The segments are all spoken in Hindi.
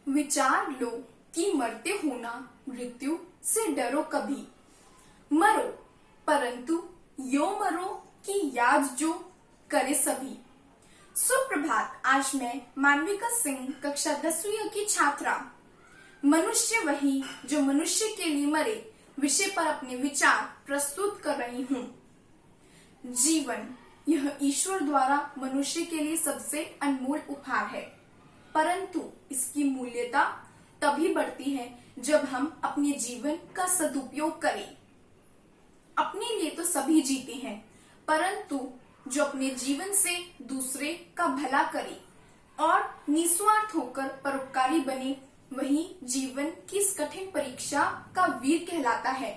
विचार लो कि मरते हो ना, मृत्यु से डरो कभी। मरो परंतु यो मरो कि याद जो करे सभी। सुप्रभात। आज मैं मानविका सिंह कक्षा 10वीं की छात्रा मनुष्य वही जो मनुष्य के लिए मरे विषय पर अपने विचार प्रस्तुत कर रही हूँ। जीवन यह ईश्वर द्वारा मनुष्य के लिए सबसे अनमोल उपहार है, परंतु इसकी मूल्यता तभी बढ़ती है जब हम अपने जीवन का सदुपयोग करें। अपने लिए तो सभी जीते हैं, परंतु जो अपने जीवन से दूसरे का भला करे और निस्वार्थ होकर परोपकारी बने, वही जीवन की इस कठिन परीक्षा का वीर कहलाता है।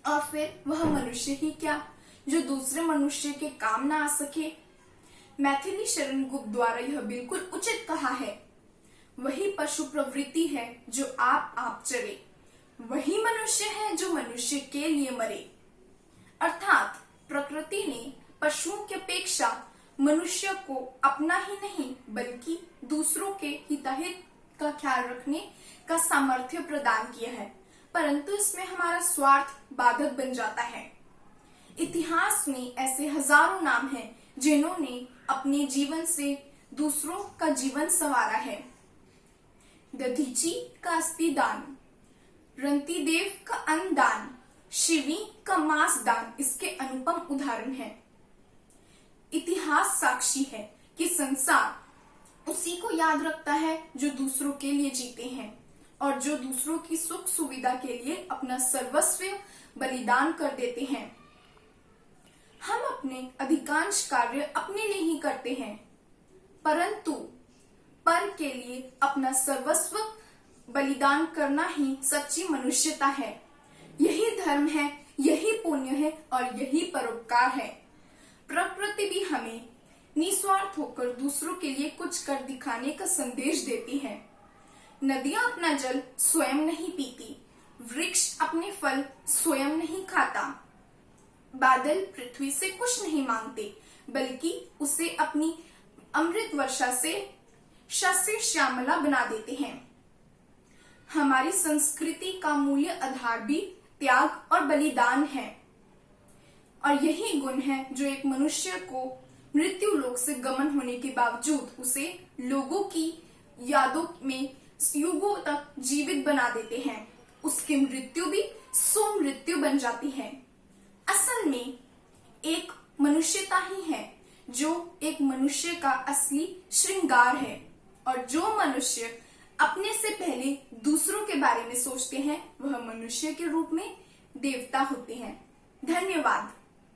और फिर वह मनुष्य ही क्या जो दूसरे मनुष्य के काम ना आ सके। मैथिली शरण गुप्त द्वारा यह बिल्कुल उचित कहा है। वही पशु प्रवृत्ति है जो आप चरे, वही मनुष्य है जो मनुष्य के लिए मरे। अर्थात प्रकृति ने पशुओं की अपेक्षा मनुष्य को अपना ही नहीं बल्कि दूसरों के हिताहित का ख्याल रखने का सामर्थ्य प्रदान किया है, परंतु इसमें हमारा स्वार्थ बाधक बन जाता है। इतिहास में ऐसे हजारों नाम हैं जिन्होंने अपने जीवन से दूसरों का जीवन संवारा है। दधीची का अस्थि दान, रंतिदेव का अन्न दान, शिवी का मांस दान इसके अनुपम उदाहरण हैं। इतिहास साक्षी है कि संसार उसी को याद रखता है जो दूसरों के लिए जीते हैं और जो दूसरों की सुख सुविधा के लिए अपना सर्वस्व बलिदान कर देते हैं। हम अपने अधिकांश कार्य अपने लिए ही करते हैं, परंतु पर के लिए अपना सर्वस्व बलिदान करना ही सच्ची मनुष्यता है। यही धर्म है, यही पुण्य है और यही परोपकार है। प्रकृति भी हमें निस्वार्थ होकर दूसरों के लिए कुछ कर दिखाने का संदेश देती है। नदियां अपना जल स्वयं नहीं पीती, वृक्ष अपने फल स्वयं नहीं खाता, बादल पृथ्वी से कुछ नहीं मांगते बल्कि उसे अपनी अमृत वर्षा से शस्य श्यामला बना देते हैं। हमारी संस्कृति का मूल्य आधार भी त्याग और बलिदान है और यही गुण है जो एक मनुष्य को मृत्यु लोक से गमन होने के बावजूद उसे लोगों की यादों में युगों तक जीवित बना देते हैं। उसकी मृत्यु भी सुमृत्यु बन जाती है। असल में एक मनुष्यता ही है जो एक मनुष्य का असली श्रृंगार है, और जो मनुष्य अपने से पहले दूसरों के बारे में सोचते हैं वह मनुष्य के रूप में देवता होते हैं। धन्यवाद।